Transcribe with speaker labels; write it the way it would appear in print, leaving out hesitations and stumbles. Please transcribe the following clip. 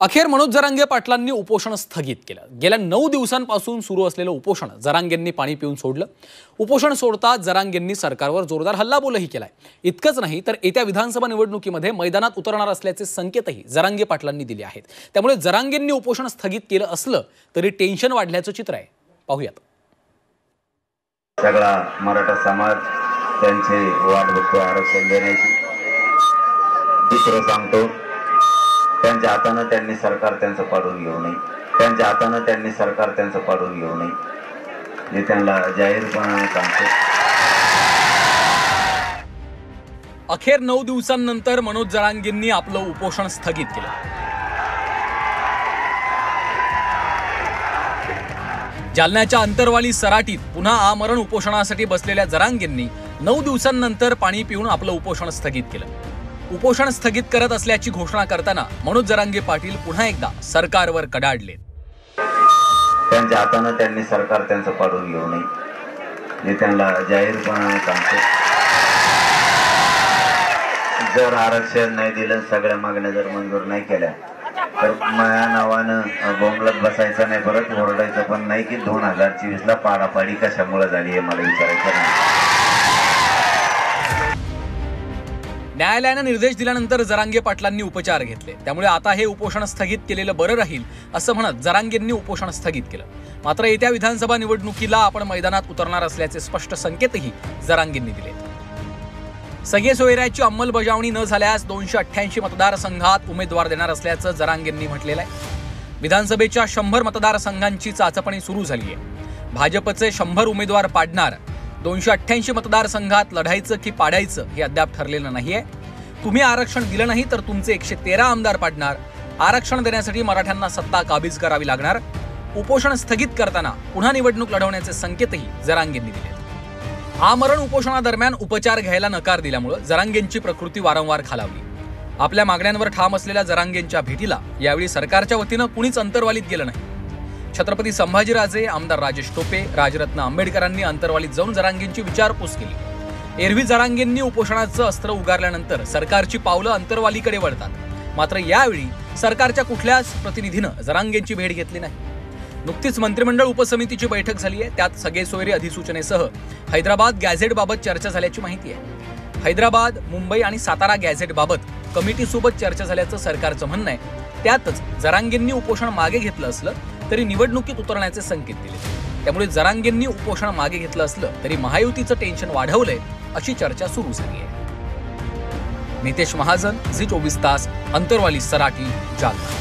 Speaker 1: अखेर मनोज जरांगे पाटलांनी उपोषण स्थगित केलं। गेल्या 9 दिवसांपासून सुरू असलेलं उपोषण जरांगेंनी पाणी पिऊन सोडलं। उपोषण सोडता जरांगेंनी सरकारवर जोरदार हल्लाबोलही केलाय। इतकंच नाही तर येत्या विधानसभा निवडणुकीमध्ये मैदानात उतरणार असल्याचे संकेतही जरांगे पाटलांनी दिले आहेत। त्यामुळे जरांगेंनी उपोषण स्थगित केलं असलं तरी टेन्शन वाढल्याचं चित्र आहे। पाहूयात।
Speaker 2: सगळा मराठा समाज त्यांचे वाट बघतो आरक्षण देण्याची। दुसरं सांगतो, त्यांच्या हाताने त्यांनी सरकार त्यांचं पाडून घेऊ नये, त्यांच्या हाताने त्यांनी सरकार त्यांचं पाडून घेऊ नये, हे त्यांना जाहीरपणाने सांगतो।
Speaker 1: अखेर 9 दिवसांनंतर मनोज जरांगेंनी आपलं उपोषण स्थगित केलं। जालन्याच्या अंतरवाली सराटीत पुन्हा आमरण उपोषणासाठी बसलेल्या जरांगेंनी 9 दिवसांनंतर पाणी पिऊन आपलं उपोषण स्थगित केलं। उपोषण स्थगित करत असल्याची घोषणा करताना मनोज जरांगे पाटील पुन्हा एकदा सरकारवर कडाडले।
Speaker 2: त्यांच्या हाताने त्यांनी सरकार त्यांचं पाडून घेऊ नये, हे त्यांना जाहीरपणाने सांगतो। जर आरक्षण नाही दिलं, सगळ्या मागण्या जर मंजूर नाही केल्या तर माया नावानं बोंबलत बसायचं नाही, परत ओरडायचं पण नाही की 2024 ला पाडापाडी कशामुळे झाली हे मला विचारायचं नाही।
Speaker 1: न्यायालयाने निर्देश दिल्यानंतर जरांगे पाटलांनी उपचार घेतले। त्यामुळे आता हे उपोषण स्थगित केलेलं बरं राहील असं म्हणत जरांगेंनी उपोषण स्थगित केलं। मात्र येत्या विधानसभा निवडणुकीला आपण मैदानात उतरणार असल्याचे स्पष्ट संकेतही जरांगेंनी दिले। सगळे सोयऱ्याची अंमलबजावणी न झाल्यास 288 मतदारसंघात उमेदवार देणार असल्याचं जरांगेंनी म्हटलेलं आहे। विधानसभेच्या 100 मतदारसंघांची चाचपणी सुरू झाली आहे। भाजपचे 100 उमेदवार पाडणार, 288 मतदारसंघात लढायचं की पाडायचं हे अद्याप ठरलेलं नाहीये। तुम्ही आरक्षण दिलं नाही तर तुमचे 113 आमदार पाडणार। आरक्षण देण्यासाठी मराठ्यांना सत्ता काबीज करावी लागणार। उपोषण स्थगित करताना पुन्हा निवडणूक लढवण्याचे संकेतही जरांगेंनी दिले। आमरण उपोषणादरम्यान उपचार घ्यायला नकार दिल्यामुळे जरांगेंची प्रकृती वारंवार खालावली। आपल्या मागण्यांवर ठाम असलेल्या जरांगेंच्या भेटीला यावेळी सरकारच्या वतीनं कुणीच अंतर्वालीत गेलं नाही। छत्रपती संभाजीराजे, आमदार राजेश टोपे, राजरत्न आंबेडकरांनी अंतर्वालीत जाऊन जरांगेंची विचारपूस केली। एरवी जरांगेंनी उपोषणाचं अस्त्र उगारल्यानंतर सरकारची पावलं अंतर्वालीकडे वळतात। मात्र यावेळी सरकारच्या कुठल्याच प्रतिनिधीनं जरांगेंची भेट घेतली नाही। नुकतीच मंत्रिमंडळ उपसमितीची बैठक झाली आहे। त्यात सगळे सोयरे अधिसूचनेसह हैदराबाद गॅझेटबाबत चर्चा झाल्याची माहिती आहे। हैदराबाद, मुंबई आणि सातारा गॅझेटबाबत कमिटीसोबत चर्चा झाल्याचं सरकारचं म्हणणं आहे। त्यातच जरांगेंनी उपोषण मागे घेतलं असलं तरी निवडणुकीत उतरण्याचे संकेत दिले। त्यामुळे जरांगेंनी उपोषण मागे घेतलं असलं तरी महायुतीचं टेन्शन वाढवलंय अशी चर्चा सुरू झाली आहे। नितेश महाजन, झी 24 तास, अंतरवाली, सराटी, जालना।